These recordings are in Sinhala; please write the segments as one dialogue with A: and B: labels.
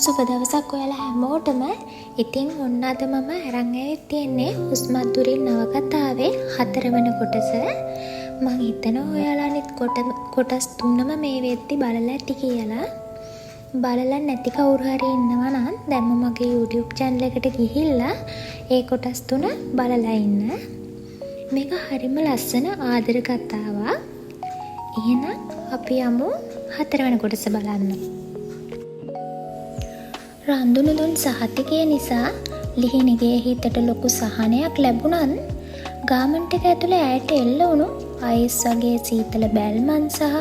A: සුබ දවසක් ඔයාලා හැමෝටම. ඉතින් ඔන්න අද මම අරන් ඇවිත් තියෙන්නේ හුස්මත් දුරින් නවකතාවේ 4 වෙනි කොටස. මම හිතනවා ඔයාලා අනිත් කොටස් තුනම මේ වෙද්දි බලලා ඇති කියලා. බලලා නැති කවුරු හරි ඉන්නවා නම් දැන්ම මගේ YouTube channel එකට ගිහිල්ලා ඒ කොටස් තුන බලලා ඉන්න. මේක හරිම ලස්සන ආදර කතාවක්. එහෙනම් අපි යමු 4 වෙනි කොටස බලන්න. රන්දුන දුන් සහතිකය නිසා ලිහිණිගේ හිතට ලොකු සහනයක් ලැබුණත් ගාමන්ට් එක ඇතුලේ ඇයට එල්ල වුණු අයිස් වගේ සීතල බැල්මන් සහ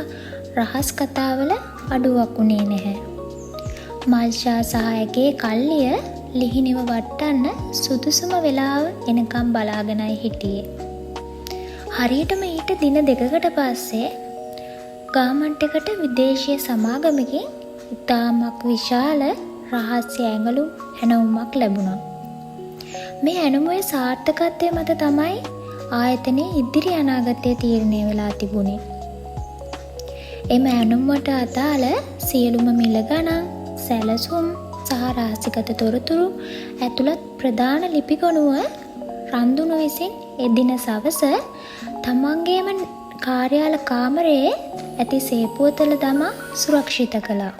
A: රහස් කතාවල අඩුවක් උනේ නැහැ. මල්ෂා සහ ඇගේ කල්ලිය ලිහිණිව වටන්න සුදුසුම වෙලාව එනකම් බලාගෙනයි හිටියේ. හරියටම ඊට දින දෙකකට පස්සේ ගාමන්ට් එකට විදේශීය සමාගමකින් ඉතාමත් විශාල රහස්‍ය ඇඟලු ඇණවුමක් ලැබුණා. මේ ඇණවුමේ සාර්ථකත්වය මත තමයි ආයතනයේ ඉදිරි අනාගතය තීරණය වෙලා තිබුණේ. එම ඇණවුමට අදාළ සියලුම මිල ගණන්, සැලසුම් සහ රහසිගත තොරතුරු ඇතුළත් ප්‍රධාන ලිපිගොනුව රන්දුන විසින් එදින සවස තමන්ගේම කාර්යාල කාමරයේ ඇති සේපුවතල දමා සුරක්ෂිත කළා.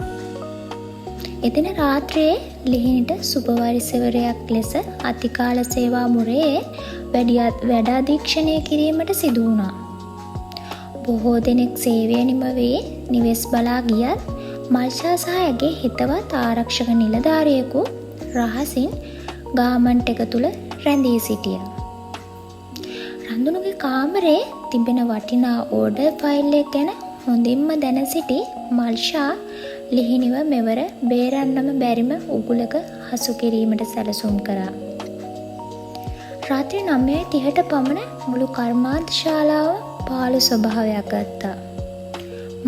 A: එදින රාත්‍රියේ ලිහිණිට සුභවරිසවරයක් ලෙස අතිකාල සේවා මුරයේ වැඩ අධීක්ෂණය කිරීමට සිදු වුණා. බොහෝ දෙනෙක් සේවය නිම වී නිවෙස් බලා ගියත් මල්ෂා සහ ඇගේ හිතවත් ආරක්ෂක නිලධාරියෙකු රහසින් ගාමන්ට් එක තුල රැඳී සිටියා. රන්දුනගේ කාමරේ තිබෙන වටිනා ඕඩර් ෆයිල් එක ගැන හොඳින්ම දැන සිටි මල්ෂා ලිහිණිව මෙවර බේරන්නම බැරිම උගුලක හසු කිරීමට සැලසුම් කරා. රාත්‍රී 9:30ට පමණ මුළු කර්මාන්ත ශාලාව පාළු ස්වභාවයක් ගත්තා.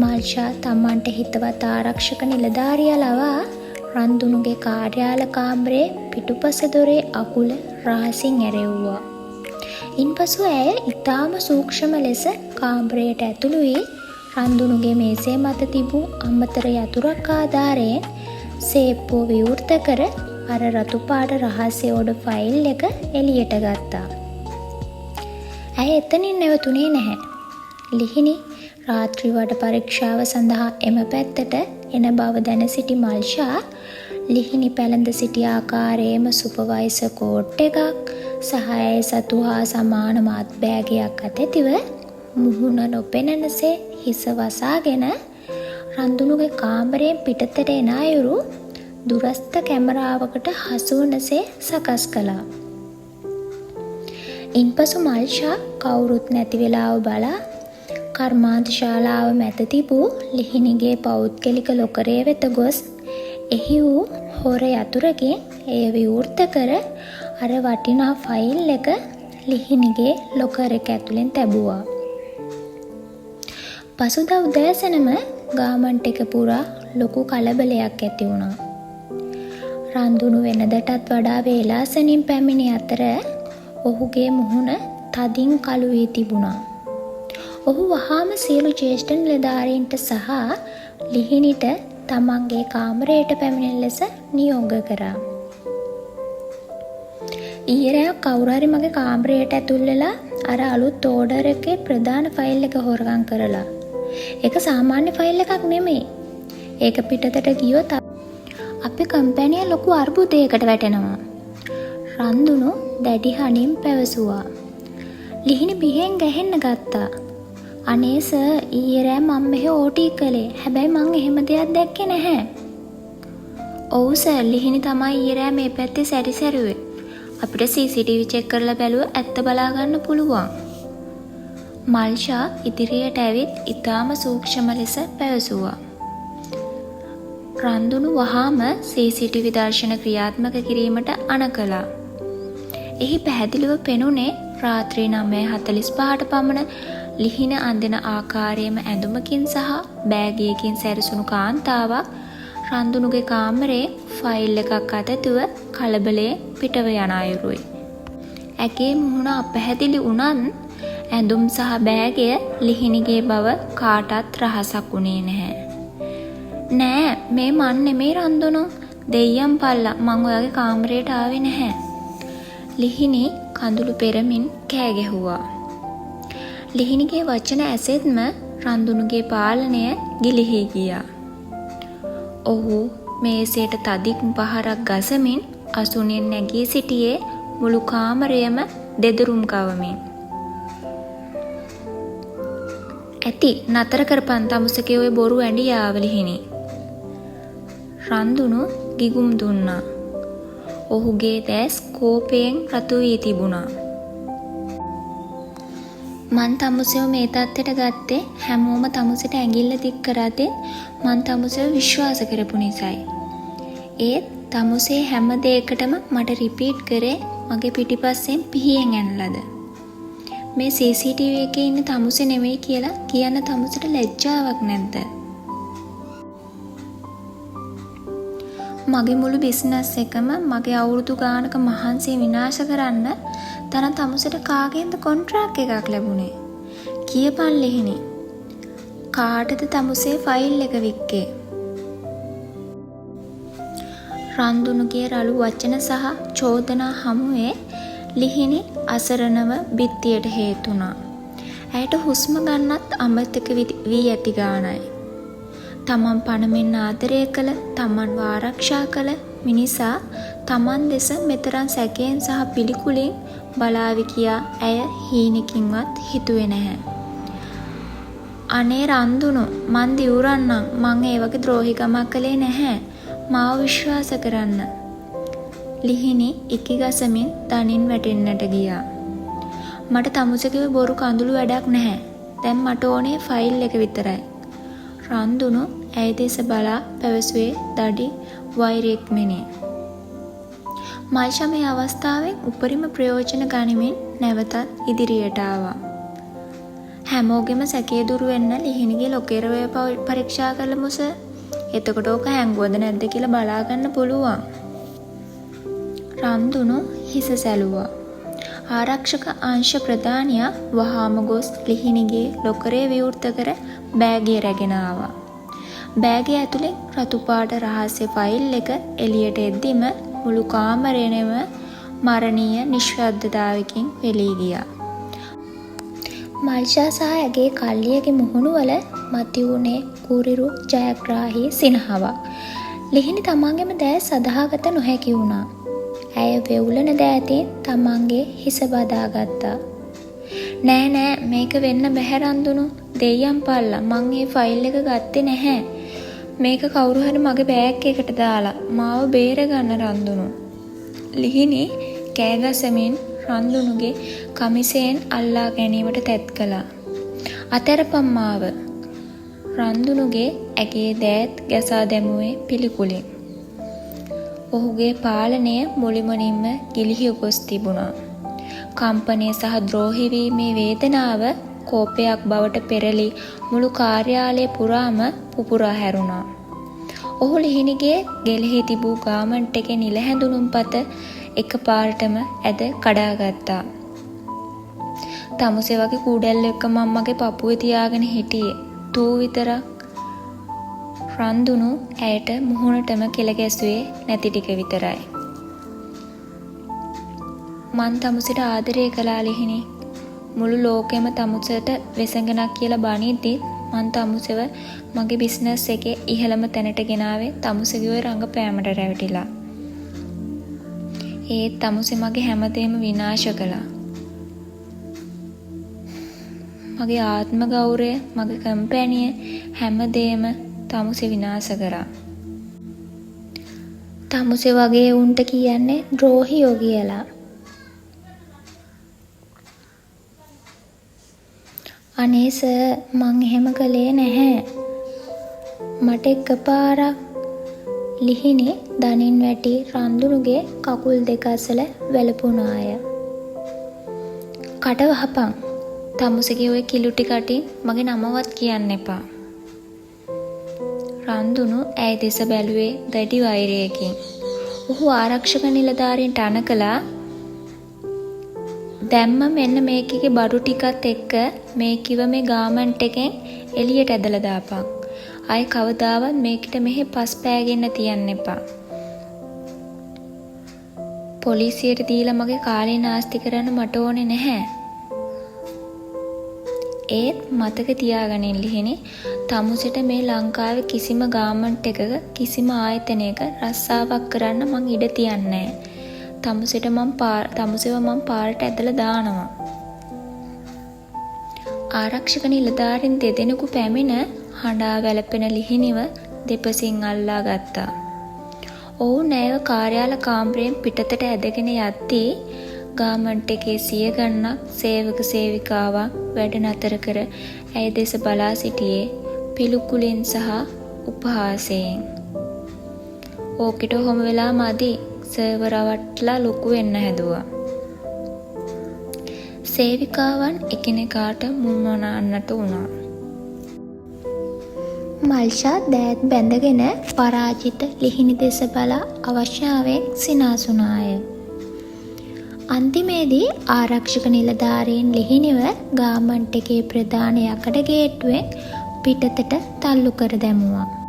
A: මල්ෂා තමන්ට හිතවත් ආරක්ෂක නිලධාරියා ලවා රන්දුනුගේ කාර්යාල කාමරයේ පිටුපස දොරේ අකුල රහසින් ඇරෙව්වා. ඉන්පසු ඇය ඊටාම සූක්ෂම ලෙස කාමරයට ඇතුළු වී රන්දුනුගේ මේසේ මත තිබූ අමතර යතුරක් ආධාරයෙන් සේප්පුව විවෘත කර අර රතු පාට රහස්‍ය ඕඩර් ෆයිල් එක එළියට ගත්තා. ඇය එතනින් නැවතුනේ නැහැ. ලිහිණි රාත්‍රී වඩ පරීක්ෂාව සඳහා එම පැත්තට එන බව දැන සිටි මල්ෂා ලිහිණි පැළඳ සිටි ආකාරයේම සුපර්වයිසර් කෝට් එකක් සහ ඇය සතු හා සමාන මාත් බෑගයක් අතැතිව මුහුණ නොපෙනෙනසේ හිස වසාගෙන රන්දුනුගේ කාමරයෙන් පිටතට එන අයුරු දුරස්ත කැමරාවකට හසු වනසේ සකස් කළා. ඉන්පසු මල්ෂා කවුරුත් නැති වෙලාව බලා කර්මාන්ත ශාලාව මැද තිබූ ලිහිණිගේ පෞද්ගලික ලොකරය වෙත ගොස් එහි වූ හොර යතුරකින් එය විවෘත කර අර වටිනා ෆයිල් එක ලිහිණිගේ ලොකර එක ඇතුලෙන් තැබුවා. පසුදා උදෑසනම ගාමන්ට් එක පුරා ලොකු කලබලයක් ඇති වුණා. රන්දුනු වෙනදටත් වඩා වේලාසනින් පැමිණි අතර ඔහුගේ මුහුණ තදින් කළු වී තිබුණා. ඔහු වහාම සියලු ජ්‍යෙෂ්ඨ නිලධාරීන්ට සහ ලිහිණිට තමන්ගේ කාමරයට පැමිණෙන ලෙස නියෝග කරා. ඊයේ කවුරු හරි මගේ කාමරයට ඇතුල් වෙලා අර අලුත් ඕඩර් එකේ ප්‍රධාන ෆයිල් එක හොරගම් කරලා. ඒක සාමාන්‍ය ෆයිල් එකක් නෙමෙයි. ඒක පිටතට ගියොත් අපේ කම්පැනිය ලොකු අර්බුදයකට වැටෙනවා. රන්දුනු දැඩි හඬින් පැවසුවා. ලිහිණි බිහෙන් ගැහෙන්න ගත්තා. අනේ සර් ඊයේ රෑ මම මෙහෙ ඕටී කළේ. හැබැයි මං එහෙම දෙයක් දැක්කේ නැහැ. ඔව් සර් ලිහිණි තමයි ඊයේ රෑ මේ පැත්තේ සැරිසැරුවේ. අපිට CCTV චෙක් කරලා බැලුවා ඇත්ත බලා ගන්න පුළුවන්. මල්ෂා ඉදිරියට ඇවිත් ඊටාම සූක්ෂම ලෙස පැවසුවා. රන්දුනු වහාම CCTV දර්ශන ක්‍රියාත්මක කිරීමට අණ කළා. එහි පැහැදිලිව පෙනුනේ රාත්‍රී 9:45ට පමණ ලිහිණ අඳින ආකාරයේම ඇඳුමකින් සහ බෑගයකින් සැරසුණු කාන්තාවක් රන්දුනුගේ කාමරේ ෆයිල් එකක් අතැතුව කලබලයෙන් පිටව යන අයුරුයි. ඇගේ මුහුණ අපැහැදිලි වුණත් ඇඳුම් සහ බෑගය ලිහිණිගේ බව කාටත් රහසක් වුණේ නැහැ. නෑ මේ මන් නෙමේ රන්දුනු. දෙයියන් පල්ලා මං ඔයාගේ කාමරයට ආවේ නැහැ. ලිහිණි කඳුළු පෙරමින් කෑ ගැහුවා. ලිහිණිගේ වචන ඇසෙත්ම රන්දුනුගේ පාලනය ගිලිහී ගියා. ඔහු මේසයට තදින් පහරක් ගසමින් අසුනෙන් නැගී සිටියේ මුළු කාමරයම දෙදුරුම් කවමින්. ඇති නතර කරපන් තමුසේගේ ඔය බොරු ඇඬියාව ලිහිණි. රන්දුනු ගිගුම් දුන්නා. ඔහුගේ දැස් කෝපයෙන් රතු වී තිබුණා. මං තමුසේව මේ තත්ත්වයට ගත්තේ හැමෝම තමුසේට ඇඟිල්ල දික් කරද්දී මං තමුසේව විශ්වාස කරපු නිසායි. ඒත් තමුසේ හැම දෙයකටම මට රිපීට් කරේ මගේ පිටිපස්සෙන් පිහියෙන් ඇනලාද. මේ CCTV එකේ ඉන්න තමුසේ නෙමෙයි කියලා කියන්න තමුසේට ලැජ්ජාවක් නැද්ද? මගේ මුළු බිස්නස් එකම මගේ අවුරුදු ගානක මහන්සිය විනාශ කරන්න තන තමුසේට කාගෙන්ද කොන්ට්‍රාක්ට් එකක් ලැබුණේ? කියපන් ලිහිණි. කාටද තමුසේ ෆයිල් එක වික්කේ? රන්දුනුගේ රළු වචන සහ චෝදනා හමුවේ ලිහිණි අසරණව බිත්තියට හේතුණා. ඇයට හුස්ම ගන්නත් අමතක වී ඇති ගානයි. තමන් පණමින් ආදරය කළ, තමන්ව ආරක්ෂා කළ මිනිසා තමන් දෙස මෙතරම් සැකයෙන් සහ පිළිකුලින් බලාවි කියා ඇය හීනකින්වත් හිතුවේ නැහැ. අනේ රන්දුනු මන් දිවුරන්නම් මං ඒ වගේ ද්‍රෝහිකමක් කළේ නැහැ. මාව විශ්වාස කරන්න. ලිහිණි ඉකිගසමින් තනින් වැටෙන්නට ගියා. මට තමුසේගේ බොරු කඳුළු වැඩක් නැහැ. දැන් මට ඕනේ ෆයිල් එක විතරයි. රන්දුනු ඇය දෙස බලා පැවසුවේ දඩි වෛරයෙක්මෙනි. මල්ෂා මේ අවස්ථාවෙන් උපරිම ප්‍රයෝජන ගනිමින් නැවතත් ඉදිරියට ආවා. හැමෝගෙම සැකේ දුරු වෙන්න ලිහිණිගේ ලොකේරවය පරීක්ෂා කළමුස. එතකොට ඕක හැංගුවද නැද්ද කියලා බලා ගන්න පුළුවන්. රන්දුනු හිස සැලුවා. ආරක්ෂක අංශ ප්‍රධානියා වහාම ගොස් ලිහිණිගේ ලොකරේ විවෘත කර බෑගය රැගෙන ආවා. බෑගය ඇතුලේ රතු පාට රහස්‍ය ෆයිල් එක එළියට එද්දිම මුළු කාමරයම මරණීය නිශ්ශබ්දතාවකින් වෙලී ගියා. මල්ෂා සහ ඇගේ කල්ලියගේ මුහුණුවල මති වුණේ කුරිරු ජයග්‍රාහී සිනහවක්. ලිහිණි තමන්ගේම දෑස් සදාගත නොහැකි වුණා. ඇය වෙවුලන දෑතින් තමන්ගේ හිස බදාගත්තා. නෑ නෑ මේක වෙන්න බැහැ රන්දුනු. දෙයියන් පල්ලා මං මේ ෆයිල් එක ගත්තේ නැහැ. මේක කවුරු හරි මගේ බෑග් එකට දාලා මාව බේර ගන්න රන්දුනු. ලිහිණි කෑගසමින් රන්දුනුගේ කමිසයෙන් අල්ලා ගැනීමට තැත් කළා. අතරපම් මාව. රන්දුනුගේ ඇගේ දෑත් ගැසා දැමුවේ පිළිකුලින්. ඔහුගේ පාලනය මුළුමනින්ම ගිලිහි ගොස් තිබුණා. කම්පනය සහ ද්‍රෝහී වීමේ වේදනාව කෝපයක් බවට පෙරලි මුළු කාර්යාලය පුරාම පුපුරා හැරුණා. ඔහු ලිහිණිගේ ගෙලෙහි තිබූ ගාමන්ට් එකේ නිල හැඳුනුම්පත එකපාරටම ඇද කඩාගත්තා. තමුසේ වගේ කූඩැල්ල එක්ක මම්මගේ පපුවේ තියාගෙන හිටියේ. තූ විතරක්. රන්දුනු ඇයට මුහුණටම කෙල ගැසුවේ නැති ටික විතරයි. මං තමුසේට ආදරය කළා ලිහිණි. මුළු ලෝකෙම තමුසේට වෙසඟනක් කියලා බනිද්දි මං තමුසේව මගේ බිස්නස් එකේ ඉහළම තැනට ගෙනාවේ තමුසේගේ රංගපෑමට රැවටිලා. ඒත් තමුසේ මගේ හැමදේම විනාශ කළා. මගේ ආත්ම ගෞරවය, මගේ කම්පැනිය හැමදේම තමුසේ විනාශ කරා. තමුසේ වගේ උන්ට කියන්නේ ද්‍රෝහියෝ කියලා. අනේ සර් මං එහෙම කළේ නැහැ. මට එකපාරක් ලිහිණි දනින් වැටි රන්දුනුගේ කකුල් දෙක අසල වැළපුණාය. කට වහපන්. තමුසේගේ ওই කිලුටි කටින් මගේ නමවත් කියන්න එපා. රන්දුනු ඇය දෙස බැලුවේ දැඩි වෛරයකින්. ඔහු ආරක්ෂක නිලධාරීන්ට අණකලා දැම්ම මෙන්න මේකේ බඩු ටිකත් එක්ක මේ කිව මේ ගාමන්ට් එකෙන් එළියට ඇදලා දාපන්. ආයි කවදාවත් මේකට මෙහෙ පස් පෑගෙන්න තියන්න එපා. පොලිසියට දීලා මගේ කාලේ නාස්ති කරන්න මට ඕනේ නැහැ. ඒත් මතක තියාගනින් ලිහිණි, තමුසෙට මේ ලංකාවේ කිසිම ගාමන්ට් එකක කිසිම ආයතනයක රස්සාවක් කරන්න මං ඉඩ තියන්නේ නැහැ. තමුසෙව මං පාරට ඇදලා දානවා. ආරක්ෂක නිලධාරීන් දෙදෙනෙකු පැමිණ හඬා වැළපෙන ලිහිණිව දෙපසින් අල්ලා ගත්තා. ඔවුන් ඇයව කාර්යාල කාමරයෙන් පිටතට ඇදගෙන යද්දී ගාමන්ට් එකේ සිය ගණනක් සේවක සේවිකාවන් වැඩ නතර කර ඇය දෙස බලා සිටියේ පිළිකුලෙන් සහ උපහාසයෙන්. ඕකිට ඔහොම වෙලා මදි, සර්වර් රවට්ටලා ලොකු වෙන්න හැදුවා. සේවිකාවන් එකිනෙකාට මුණවන්නට වුණා. මල්ෂා දෑත් බැඳගෙන පරාජිත ලිහිණි දෙස බලා අවශ්‍යාවෙන් සිනාසුනාය. අන්තිමේදී ආරක්ෂක නිලධාරීන් ලිහිණිව ගාමන්ට් එකේ ප්‍රධාන යකඩ ගේට්ටුවෙන් පිටතට තල්ලු කර දැමුවා.